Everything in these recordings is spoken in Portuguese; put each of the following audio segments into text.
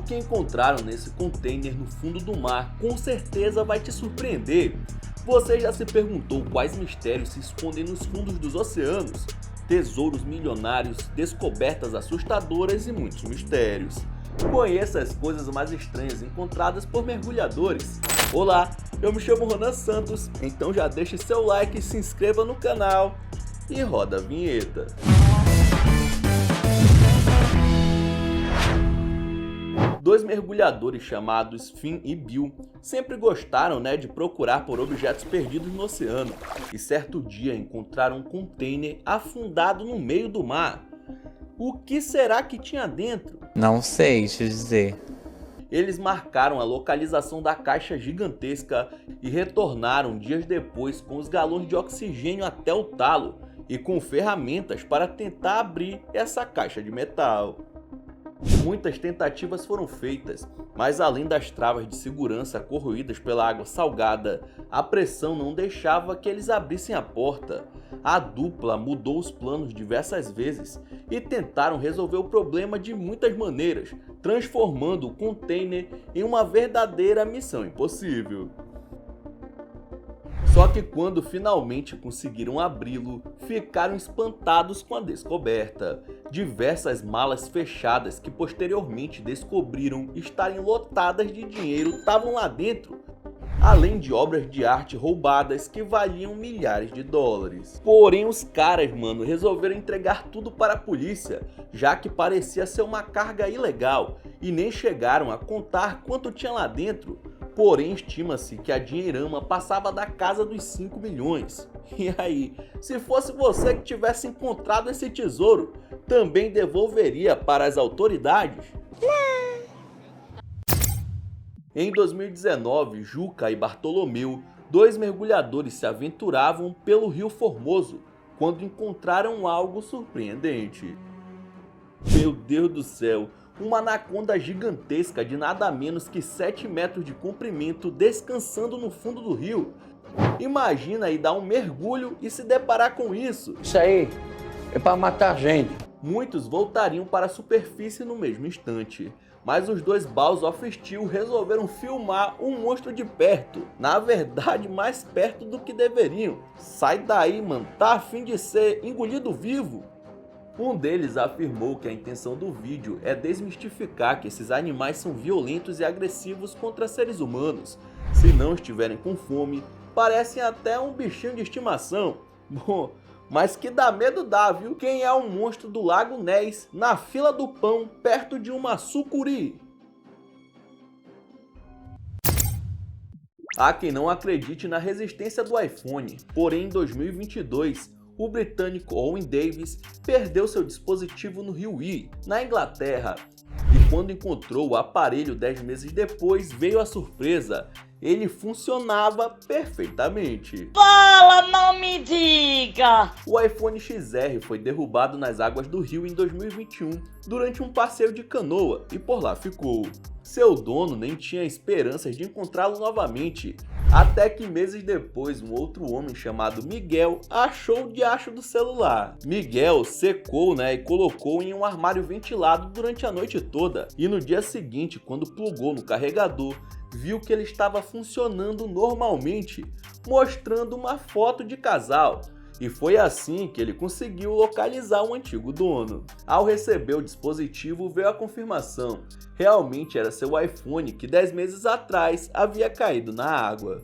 que encontraram nesse container no fundo do mar com certeza vai te surpreender. Você já se perguntou quais mistérios se escondem nos fundos dos oceanos? Tesouros milionários, descobertas assustadoras e muitos mistérios. Conheça as coisas mais estranhas encontradas por mergulhadores. Olá, eu me chamo Ronan Santos, então já deixe seu like, se inscreva no canal e roda a vinheta. Dois mergulhadores chamados Finn e Bill sempre gostaram de procurar por objetos perdidos no oceano e certo dia encontraram um container afundado no meio do mar. O que será que tinha dentro? Não sei te dizer. Eles marcaram a localização da caixa gigantesca e retornaram dias depois com os galões de oxigênio até o talo e com ferramentas para tentar abrir essa caixa de metal. Muitas tentativas foram feitas, mas além das travas de segurança corroídas pela água salgada, a pressão não deixava que eles abrissem a porta. A dupla mudou os planos diversas vezes e tentaram resolver o problema de muitas maneiras, transformando o container em uma verdadeira missão impossível. Só que quando finalmente conseguiram abri-lo, ficaram espantados com a descoberta. Diversas malas fechadas que posteriormente descobriram estarem lotadas de dinheiro estavam lá dentro, além de obras de arte roubadas que valiam milhares de dólares. Porém os caras, resolveram entregar tudo para a polícia, já que parecia ser uma carga ilegal, e nem chegaram a contar quanto tinha lá dentro. Porém, estima-se que a dinheirama passava da casa dos 5 milhões. E aí, se fosse você que tivesse encontrado esse tesouro, também devolveria para as autoridades? Em 2019, Juca e Bartolomeu, dois mergulhadores se aventuravam pelo Rio Formoso, quando encontraram algo surpreendente. Meu Deus do céu! Uma anaconda gigantesca de nada menos que 7 metros de comprimento descansando no fundo do rio. Imagina aí dar um mergulho e se deparar com isso. Isso aí é para matar gente. Muitos voltariam para a superfície no mesmo instante, mas os dois Balls of Steel resolveram filmar o monstro de perto. Na verdade, mais perto do que deveriam. Sai daí, tá a fim de ser engolido vivo? Um deles afirmou que a intenção do vídeo é desmistificar que esses animais são violentos e agressivos contra seres humanos. Se não estiverem com fome, parecem até um bichinho de estimação. Bom, mas que dá medo dá, viu? Quem é o monstro do Lago Ness na fila do pão perto de uma sucuri? Há quem não acredite na resistência do iPhone, porém em 2022, o britânico Owen Davis perdeu seu dispositivo no Rio Wye, na Inglaterra. E quando encontrou o aparelho 10 meses depois, veio a surpresa. Ele funcionava perfeitamente. Fala, não me diga! O iPhone XR foi derrubado nas águas do rio em 2021 durante um passeio de canoa e por lá ficou. Seu dono nem tinha esperanças de encontrá-lo novamente, até que meses depois um outro homem chamado Miguel achou o diacho do celular. Miguel secou e colocou em um armário ventilado durante a noite toda, e no dia seguinte, quando plugou no carregador, viu que ele estava funcionando normalmente, mostrando uma foto de casal. E foi assim que ele conseguiu localizar o antigo dono. Ao receber o dispositivo, veio a confirmação. Realmente era seu iPhone que 10 meses atrás havia caído na água.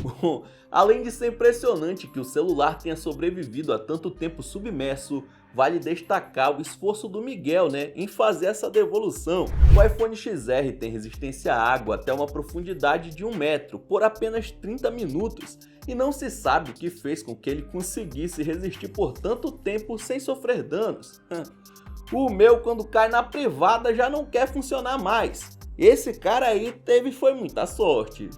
Bom, além de ser impressionante que o celular tenha sobrevivido a tanto tempo submerso, vale destacar o esforço do Miguel em fazer essa devolução. O iPhone XR tem resistência à água até uma profundidade de 1 metro por apenas 30 minutos e não se sabe o que fez com que ele conseguisse resistir por tanto tempo sem sofrer danos. O meu, quando cai na privada, já não quer funcionar mais. Esse cara aí foi muita sorte.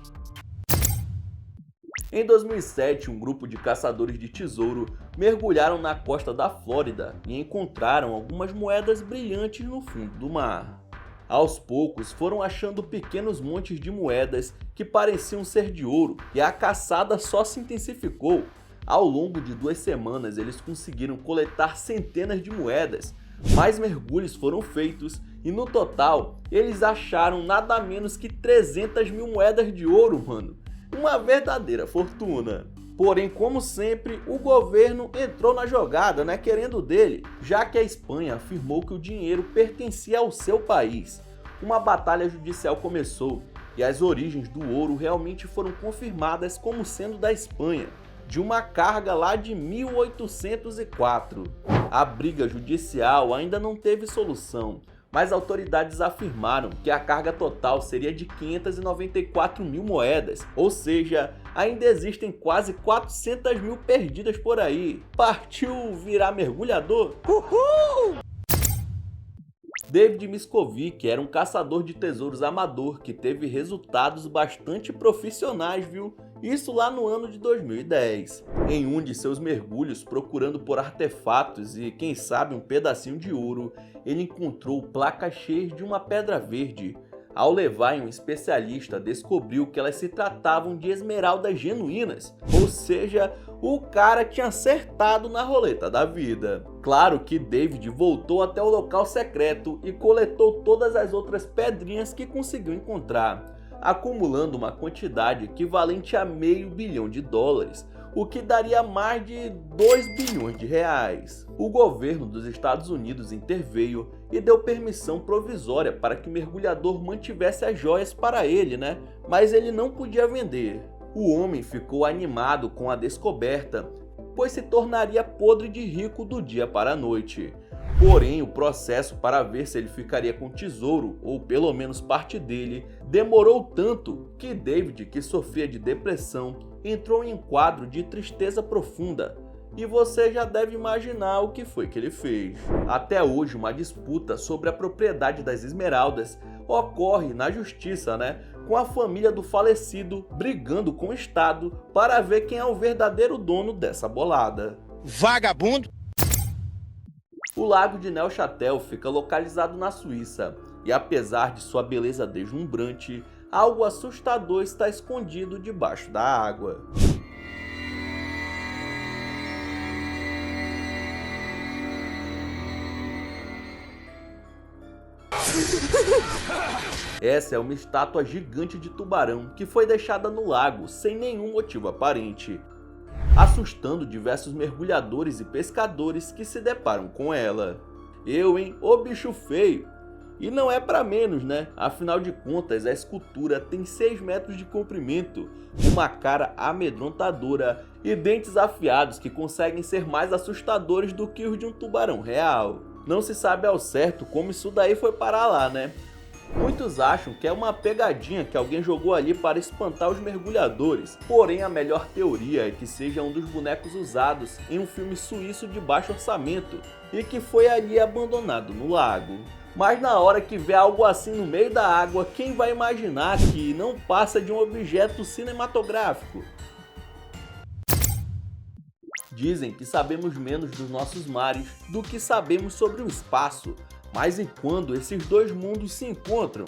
Em 2007, um grupo de caçadores de tesouro mergulharam na costa da Flórida e encontraram algumas moedas brilhantes no fundo do mar. Aos poucos, foram achando pequenos montes de moedas que pareciam ser de ouro, e a caçada só se intensificou. Ao longo de 2 semanas, eles conseguiram coletar centenas de moedas. Mais mergulhos foram feitos E no total, eles acharam nada menos que 300 mil moedas de ouro, mano. Uma verdadeira fortuna. Porém, como sempre, o governo entrou na jogada, né, querendo dele, já que a Espanha afirmou que o dinheiro pertencia ao seu país. Uma batalha judicial começou e as origens do ouro realmente foram confirmadas como sendo da Espanha, de uma carga lá de 1804. A briga judicial ainda não teve solução, mas autoridades afirmaram que a carga total seria de 594 mil moedas, ou seja, ainda existem quase 400 mil perdidas por aí. Partiu virar mergulhador? Uhul! David Miscovich era um caçador de tesouros amador que teve resultados bastante profissionais, viu? Isso lá no ano de 2010. Em um de seus mergulhos procurando por artefatos e quem sabe um pedacinho de ouro, ele encontrou placas cheias de uma pedra verde. Ao levar em um especialista, descobriu que elas se tratavam de esmeraldas genuínas, ou seja, o cara tinha acertado na roleta da vida. Claro que David voltou até o local secreto e coletou todas as outras pedrinhas que conseguiu encontrar, acumulando uma quantidade equivalente a $500 milhão, o que daria mais de 2 bilhões de reais. O governo dos Estados Unidos interveio e deu permissão provisória para que o mergulhador mantivesse as joias para ele, né? Mas ele não podia vender. O homem ficou animado com a descoberta, pois se tornaria podre de rico do dia para a noite. Porém, o processo para ver se ele ficaria com o tesouro, ou pelo menos parte dele, demorou tanto que David, que sofria de depressão, entrou em um quadro de tristeza profunda. E você já deve imaginar o que foi que ele fez. Até hoje, uma disputa sobre a propriedade das esmeraldas ocorre na justiça, né? Com a família do falecido brigando com o Estado para ver quem é o verdadeiro dono dessa bolada. Vagabundo! O lago de Neuchâtel fica localizado na Suíça, e apesar de sua beleza deslumbrante, algo assustador está escondido debaixo da água. Essa é uma estátua gigante de tubarão que foi deixada no lago sem nenhum motivo aparente, assustando diversos mergulhadores e pescadores que se deparam com ela. Ô bicho feio! E não é pra menos, né? Afinal de contas, a escultura tem 6 metros de comprimento, uma cara amedrontadora e dentes afiados que conseguem ser mais assustadores do que os de um tubarão real. Não se sabe ao certo como isso daí foi parar lá, né? Muitos acham que é uma pegadinha que alguém jogou ali para espantar os mergulhadores, porém a melhor teoria é que seja um dos bonecos usados em um filme suíço de baixo orçamento e que foi ali abandonado no lago. Mas na hora que vê algo assim no meio da água, quem vai imaginar que não passa de um objeto cinematográfico? Dizem que sabemos menos dos nossos mares do que sabemos sobre o espaço. Mas e quando esses dois mundos se encontram?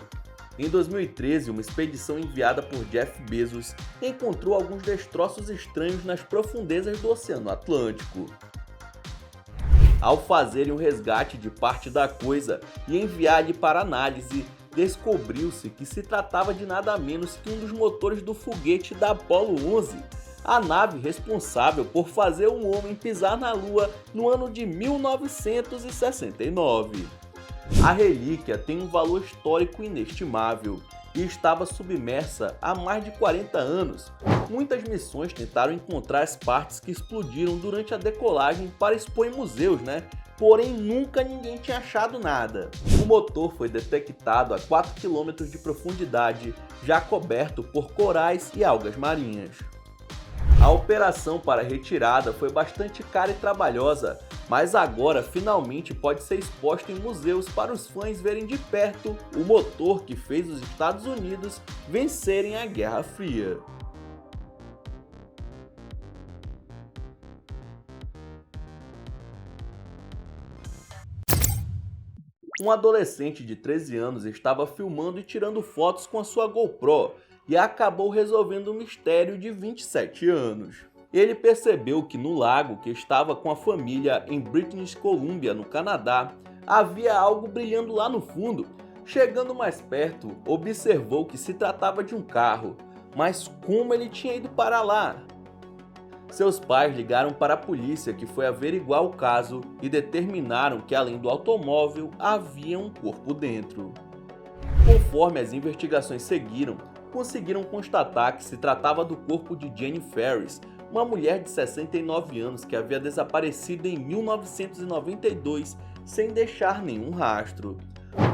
Em 2013, uma expedição enviada por Jeff Bezos encontrou alguns destroços estranhos nas profundezas do Oceano Atlântico. Ao fazerem o resgate de parte da coisa e enviar-lhe para análise, descobriu-se que se tratava de nada menos que um dos motores do foguete da Apollo 11, a nave responsável por fazer um homem pisar na Lua no ano de 1969. A relíquia tem um valor histórico inestimável e estava submersa há mais de 40 anos. Muitas missões tentaram encontrar as partes que explodiram durante a decolagem para expor em museus, né? Porém, nunca ninguém tinha achado nada. O motor foi detectado a 4 km de profundidade, já coberto por corais e algas marinhas. A operação para a retirada foi bastante cara e trabalhosa, mas agora finalmente pode ser exposta em museus para os fãs verem de perto o motor que fez os Estados Unidos vencerem a Guerra Fria. Um adolescente de 13 anos estava filmando e tirando fotos com a sua GoPro e acabou resolvendo um mistério de 27 anos. Ele percebeu que no lago que estava com a família em British Columbia, no Canadá, havia algo brilhando lá no fundo. Chegando mais perto, observou que se tratava de um carro, mas como ele tinha ido para lá? Seus pais ligaram para a polícia, que foi averiguar o caso e determinaram que além do automóvel havia um corpo dentro. Conforme as investigações seguiram, conseguiram constatar que se tratava do corpo de Jenny Ferris, uma mulher de 69 anos que havia desaparecido em 1992 sem deixar nenhum rastro.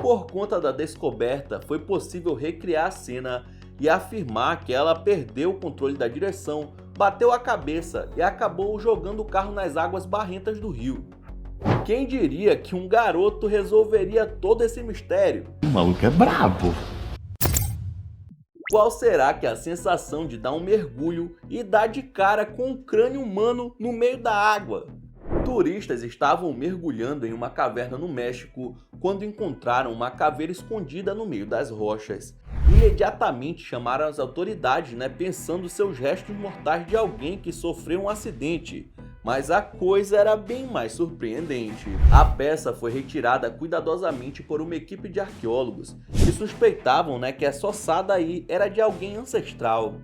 Por conta da descoberta, foi possível recriar a cena e afirmar que ela perdeu o controle da direção, bateu a cabeça e acabou jogando o carro nas águas barrentas do rio. Quem diria que um garoto resolveria todo esse mistério? O maluco é brabo. Qual será que é a sensação de dar um mergulho e dar de cara com um crânio humano no meio da água? Turistas estavam mergulhando em uma caverna no México quando encontraram uma caveira escondida no meio das rochas. Imediatamente chamaram as autoridades, pensando seus restos mortais de alguém que sofreu um acidente. Mas a coisa era bem mais surpreendente. A peça foi retirada cuidadosamente por uma equipe de arqueólogos que suspeitavam que essa ossada aí era de alguém ancestral.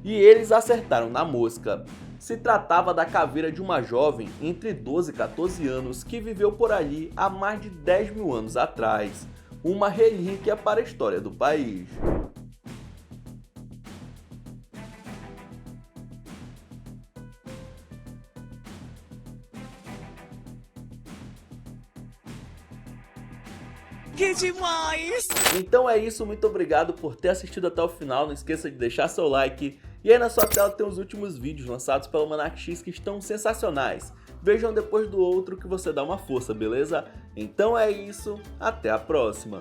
E eles acertaram na mosca. Se tratava da caveira de uma jovem entre 12 e 14 anos que viveu por ali há mais de 10 mil anos atrás. Uma relíquia para a história do país. Que demais! Então é isso, muito obrigado por ter assistido até o final, não esqueça de deixar seu like. E aí na sua tela tem os últimos vídeos lançados pelo Almanac X que estão sensacionais. Vejam depois do outro que você dá uma força, beleza? Então é isso, até a próxima!